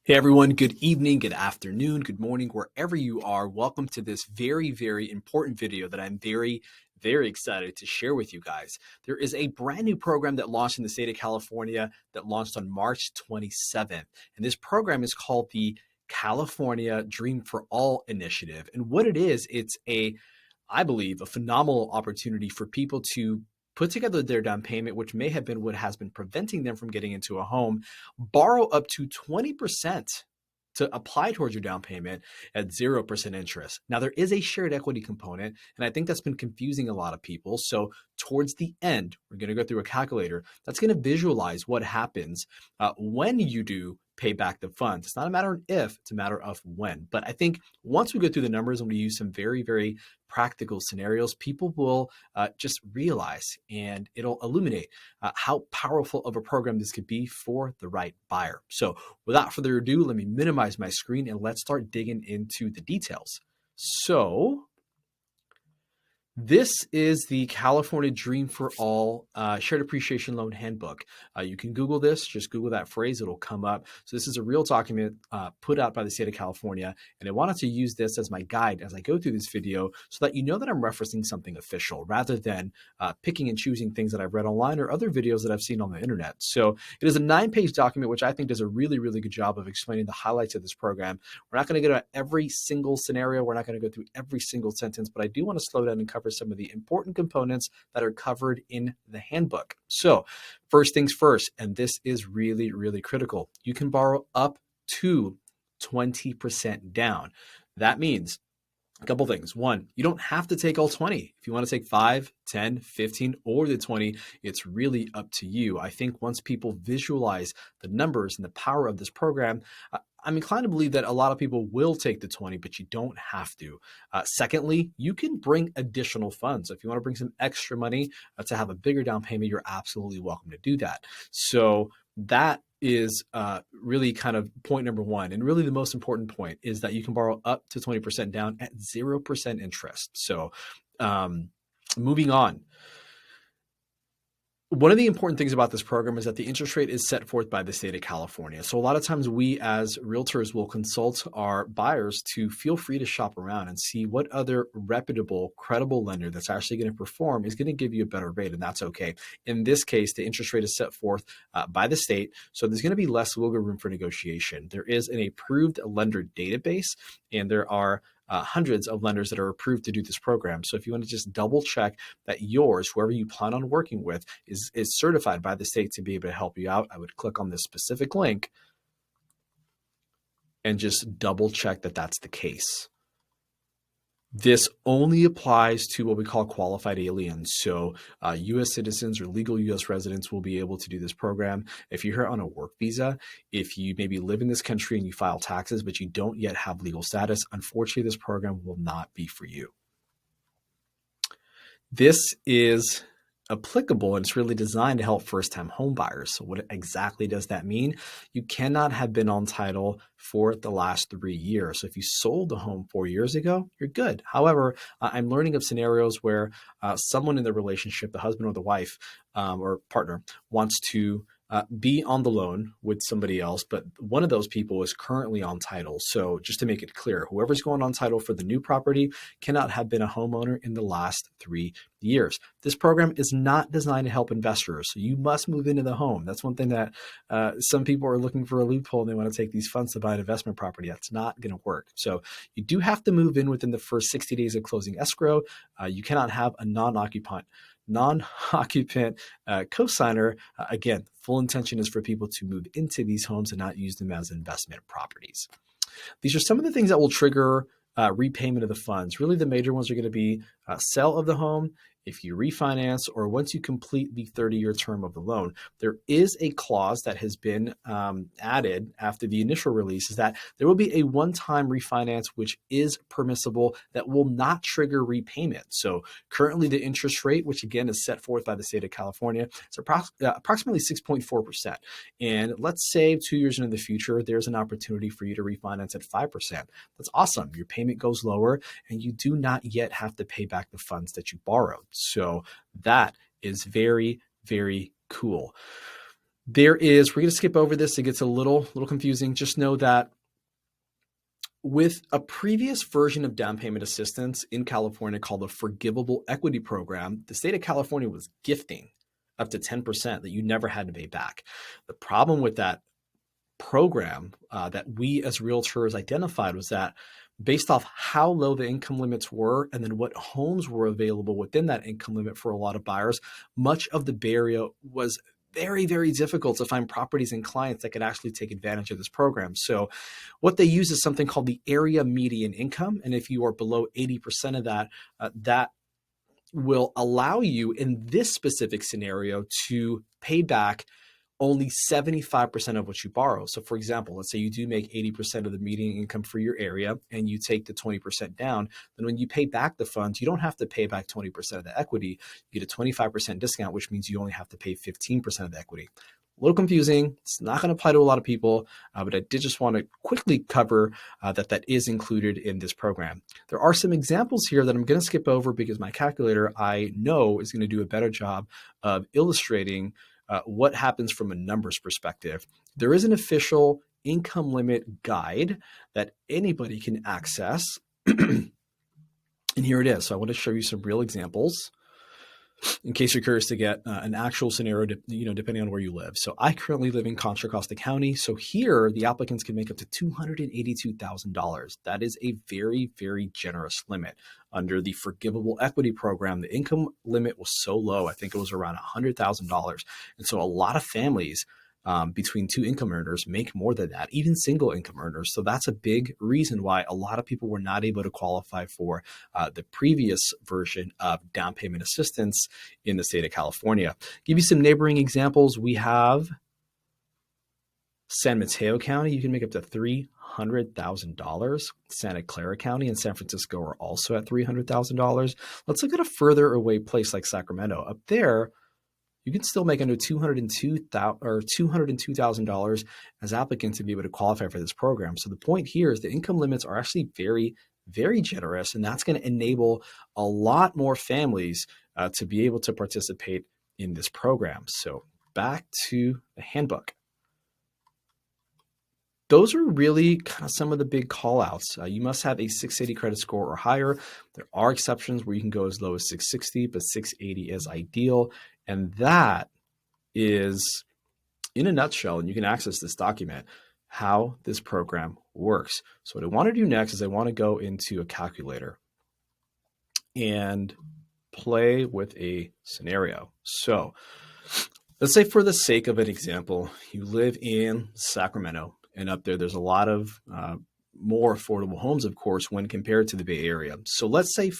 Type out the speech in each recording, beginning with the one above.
Hey everyone, good evening, good afternoon, good morning, wherever you are. Welcome to this very, very important video that I'm very excited to share with you guys. There is a brand new program that launched in the state of California that launched on March 27th. And this program is called the California Dream for All Initiative. And what it is, I believe, a phenomenal opportunity for people to put together their down payment, which may have been what has been preventing them from getting into a home, borrow up to 20% to apply towards your down payment at 0% interest. Now, there is a shared equity component, and I think that's been confusing a lot of people. So towards the end, we're going to go through a calculator that's going to visualize what happens when you do pay back the funds. It's not a matter of if, it's a matter of when. But I think once we go through the numbers and we use some very practical scenarios, people will just realize and it'll illuminate how powerful of a program this could be for the right buyer. So without further ado, let me minimize my screen and let's start digging into the details. So this is the California Dream for All Shared Appreciation Loan Handbook. You can Google this, just Google that phrase, it'll come up. So this is a real document put out by the state of California, and I wanted to use this as my guide as I go through this video so that you know that I'm referencing something official rather than picking and choosing things that I've read online or other videos that I've seen on the internet. So it is a 9-page document, which I think does a really good job of explaining the highlights of this program. We're not going to go to every single scenario. We're not going to go through every single sentence, but I do want to slow down and cover some of the important components that are covered in the handbook. So first things first, and this is really critical. You can borrow up to 20% down. That means a couple things. One, you don't have to take all 20. If you want to take 5, 10, 15, or the 20, it's really up to you. I think once people visualize the numbers and the power of this program, I'm inclined to believe that a lot of people will take the 20, but you don't have to. Secondly, you can bring additional funds. So if you want to bring some extra money to have a bigger down payment, you're absolutely welcome to do that. So that is really kind of point number one. And really the most important point is that you can borrow up to 20% down at 0% interest. So moving on. One of the important things about this program is that the interest rate is set forth by the state of California. So a lot of times we as realtors will consult our buyers to feel free to shop around and see what other reputable, credible lender that's actually going to perform is going to give you a better rate, and that's okay. In this case, the interest rate is set forth by the state, so there's going to be less wiggle room for negotiation. There is an approved lender database, and there are hundreds of lenders that are approved to do this program. So if you want to just double check that yours, whoever you plan on working with, is certified by the state to be able to help you out, I would click on this specific link and just double check that that's the case. This only applies to what we call qualified aliens. So U.S. citizens or legal U.S. residents will be able to do this program. If you're here on a work visa, if you maybe live in this country and you file taxes, but you don't yet have legal status, unfortunately, this program will not be for you. This is applicable and it's really designed to help first-time home buyers. So what exactly does that mean? You cannot have been on title for the last 3 years. So if you sold the home 4 years ago, you're good. However, I'm learning of scenarios where someone in the relationship, the husband or the wife or partner, wants to be on the loan with somebody else, but one of those people is currently on title. So just to make it clear, whoever's going on title for the new property cannot have been a homeowner in the last 3 years. This program is not designed to help investors. So you must move into the home. That's one thing that some people are looking for a loophole and they want to take these funds to buy an investment property. That's not going to work. So you do have to move in within the first 60 days of closing escrow. You cannot have a non-occupant co-signer. Again, full intention is for people to move into these homes and not use them as investment properties. These are some of the things that will trigger repayment of the funds. Really, the major ones are going to be sale of the home, if you refinance, or once you complete the 30-year term of the loan. There is a clause that has been added after the initial release, is that there will be a one-time refinance which is permissible that will not trigger repayment. So currently the interest rate, which again is set forth by the state of California, is approximately 6.4%. And let's say 2 years into the future, there's an opportunity for you to refinance at 5%. That's awesome. Your payment goes lower and you do not yet have to pay back the funds that you borrowed. So that is very cool. We're going to skip over this. It gets a little confusing. Just know that with a previous version of down payment assistance in California called the Forgivable Equity Program, the state of California was gifting up to 10% that you never had to pay back. The problem with that program that we as realtors identified was that based off how low the income limits were and then what homes were available within that income limit for a lot of buyers, much of the Bay Area was very, very difficult to find properties and clients that could actually take advantage of this program. So what they use is something called the area median income. And if you are below 80% of that, that will allow you in this specific scenario to pay back only 75% of what you borrow. So for example, let's say you do make 80% of the median income for your area and you take the 20% down, then when you pay back the funds, you don't have to pay back 20% of the equity. You get a 25% discount, which means you only have to pay 15% of the equity. A little confusing. It's not going to apply to a lot of people, but I did just want to quickly cover that is included in this program. There are some examples here that I'm going to skip over because my calculator, I know, is going to do a better job of illustrating what happens from a numbers perspective. There is an official income limit guide that anybody can access. And here it is. So I want to show you some real examples in case you're curious to get an actual scenario, depending on where you live. So I currently live in Contra Costa County. So here, the applicants can make up to $282,000. That is a very, very generous limit. Under the Forgivable Equity Program, the income limit was so low, I think it was around $100,000. And so a lot of families between two income earners make more than that, even single income earners. So that's a big reason why a lot of people were not able to qualify for the previous version of down payment assistance in the state of California. Give you some neighboring examples. We have San Mateo County, you can make up to $300,000. Santa Clara County and San Francisco are also at $300,000. Let's look at a further away place like Sacramento. Up there, you can still make under $202,000 as applicants to be able to qualify for this program. So the point here is the income limits are actually very, very generous, and that's going to enable a lot more families to be able to participate in this program. So back to the handbook. Those are really kind of some of the big call outs. You must have a 680 credit score or higher. There are exceptions where you can go as low as 660, but 680 is ideal. And that is, in a nutshell, and you can access this document, how this program works. So what I want to do next is I want to go into a calculator and play with a scenario. So let's say for the sake of an example, you live in Sacramento. And up there's a lot of more affordable homes, of course, when compared to the Bay Area. So let's say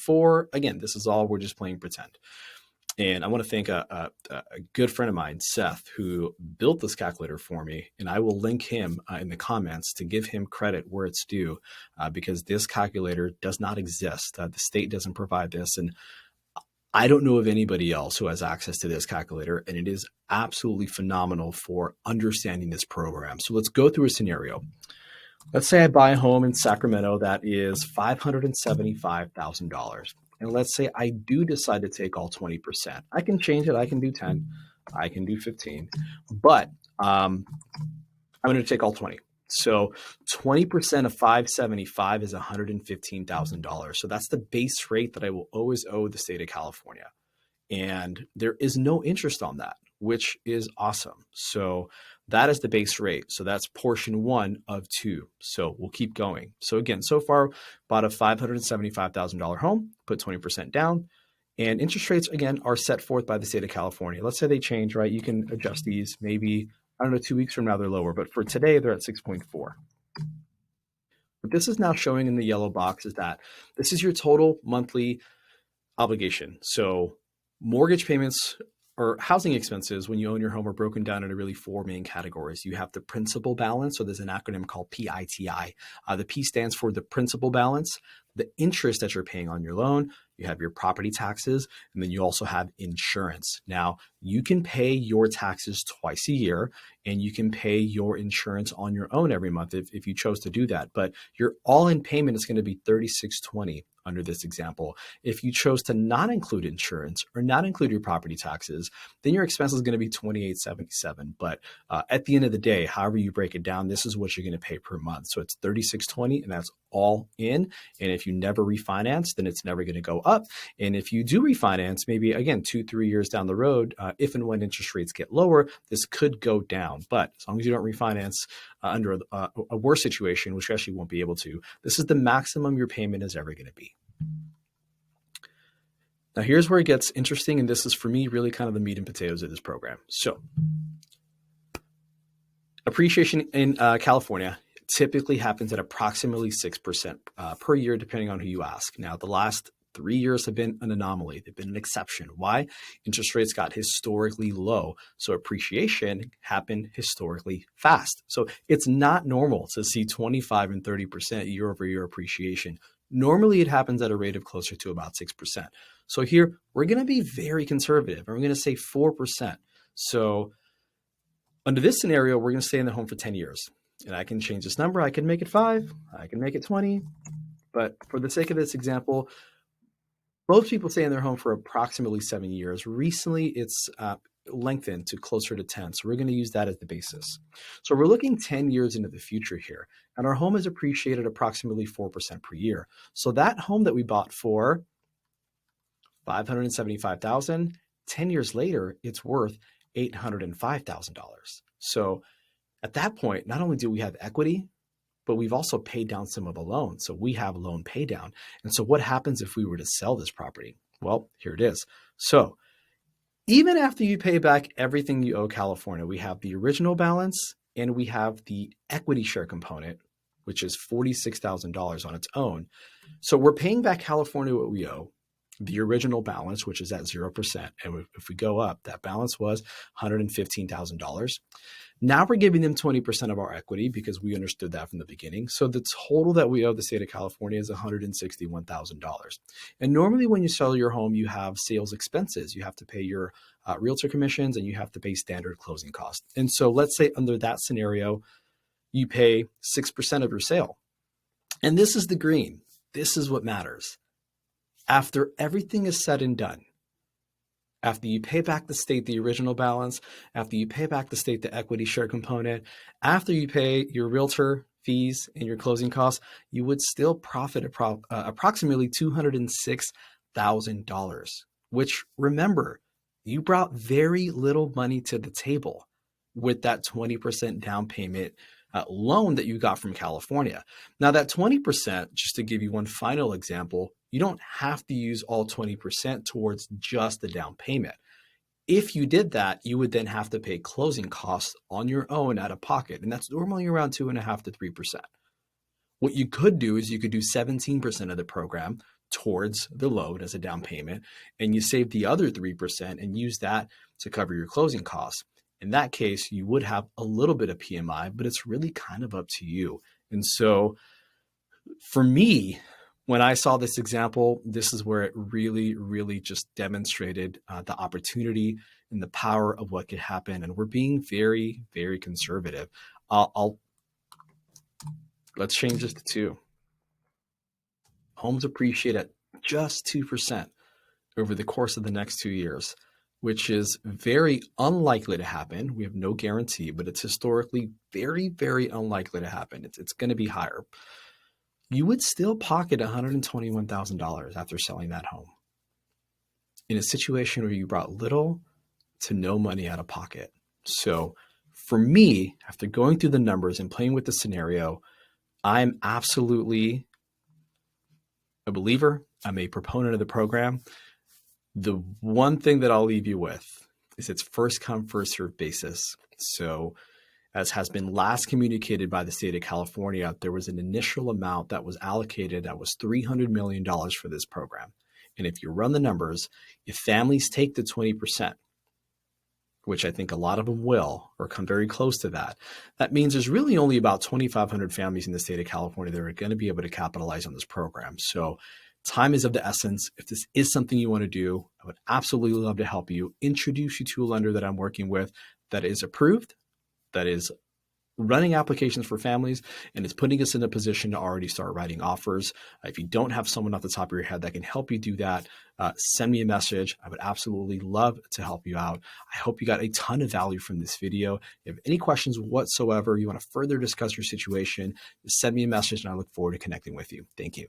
again, this is all, we're just playing pretend. And I want to thank a good friend of mine, Seth, who built this calculator for me. And I will link him in the comments to give him credit where it's due, because this calculator does not exist. The state doesn't provide this. And I don't know of anybody else who has access to this calculator, and it is absolutely phenomenal for understanding this program. So let's go through a scenario. Let's say I buy a home in Sacramento that is $575,000. And let's say I do decide to take all 20%. I can change it. I can do 10. I can do 15. But I'm going to take all 20. So 20% of 575 is $115,000. So that's the base rate that I will always owe the state of California. And there is no interest on that, which is awesome. So that is the base rate. So that's portion one of two. So we'll keep going. So again, so far bought a $575,000 home, put 20% down, and interest rates again are set forth by the state of California. Let's say they change, right? You can adjust these. Maybe, I don't know, 2 weeks from now they're lower, but for today they're at 6.4. What this is now showing in the yellow box is that this is your total monthly obligation. So mortgage payments or housing expenses when you own your home are broken down into really four main categories. You have the principal balance. So there's an acronym called PITI. The P stands for the principal balance, the interest that you're paying on your loan. You have your property taxes, and then you also have insurance. Now, you can pay your taxes twice a year, and you can pay your insurance on your own every month if you chose to do that. But your all-in payment is going to be $36.20 under this example. If you chose to not include insurance or not include your property taxes, then your expense is going to be $2,877. But at the end of the day, however you break it down, this is what you're going to pay per month. So it's $3,620, and that's all in. And if you never refinance, then it's never going to go up. And if you do refinance, maybe again 2-3 years down the road, if and when interest rates get lower, this could go down. But as long as you don't refinance under a worse situation, which you actually won't be able to, this is the maximum your payment is ever going to be. Now, here's where it gets interesting, and this is for me really kind of the meat and potatoes of this program. So, appreciation in California typically happens at approximately 6% per year, depending on who you ask. Now, the last 3 years have been an anomaly. They've been an exception. Why? Interest rates got historically low, so appreciation happened historically fast. So it's not normal to see 25 and 30% year over year appreciation. Normally, it happens at a rate of closer to about 6%. So here, we're going to be very conservative, and we're going to say 4%. So under this scenario, we're going to stay in the home for 10 years. And I can change this number. I can make it 5. I can make it 20. But for the sake of this example, most people stay in their home for approximately 7 years. Recently, it's lengthened to closer to 10. So we're going to use that as the basis. So we're looking 10 years into the future here. And our home has appreciated approximately 4% per year. So that home that we bought for $575,000, 10 years later, it's worth $805,000. So at that point, not only do we have equity, but we've also paid down some of the loan. So we have loan pay down. And so what happens if we were to sell this property? Well, here it is. So even after you pay back everything you owe California, we have the original balance and we have the equity share component, which is $46,000 on its own. So we're paying back California what we owe, the original balance, which is at 0%. And if we go up, that balance was $115,000. Now we're giving them 20% of our equity because we understood that from the beginning. So the total that we owe the state of California is $161,000. And normally when you sell your home, you have sales expenses. You have to pay your realtor commissions and you have to pay standard closing costs. And so let's say under that scenario, you pay 6% of your sale. And this is the green. This is what matters. After everything is said and done, after you pay back the state the original balance, after you pay back the state the equity share component, after you pay your realtor fees and your closing costs, you would still profit approximately $206,000, which remember, you brought very little money to the table with that 20% down payment loan that you got from California. Now that 20%, just to give you one final example, you don't have to use all 20% towards just the down payment. If you did that, you would then have to pay closing costs on your own out of pocket. And that's normally around 2.5% to 3%. What you could do is you could do 17% of the program towards the loan as a down payment, and you save the other 3% and use that to cover your closing costs. In that case, you would have a little bit of PMI, but it's really kind of up to you. And so for me, when I saw this example, this is where it really, really just demonstrated the opportunity and the power of what could happen. And we're being very, very conservative. Let's change this to 2. Homes appreciate at just 2% over the course of the next 2 years, which is very unlikely to happen. We have no guarantee, but it's historically very, very unlikely to happen. It's going to be higher. You would still pocket $121,000 after selling that home in a situation where you brought little to no money out of pocket. So for me, after going through the numbers and playing with the scenario, I'm absolutely a believer. I'm a proponent of the program. The one thing that I'll leave you with is it's first come, first served basis. So as has been last communicated by the state of California, there was an initial amount that was allocated that was $300 million for this program. And if you run the numbers, if families take the 20%, which I think a lot of them will, or come very close to that, that means there's really only about 2,500 families in the state of California that are going to be able to capitalize on this program. So time is of the essence. If this is something you want to do, I would absolutely love to help you, introduce you to a lender that I'm working with that is approved, that is running applications for families, and it's putting us in a position to already start writing offers. If you don't have someone off the top of your head that can help you do that, send me a message. I would absolutely love to help you out. I hope you got a ton of value from this video. If you have any questions whatsoever, you want to further discuss your situation, send me a message and I look forward to connecting with you. Thank you.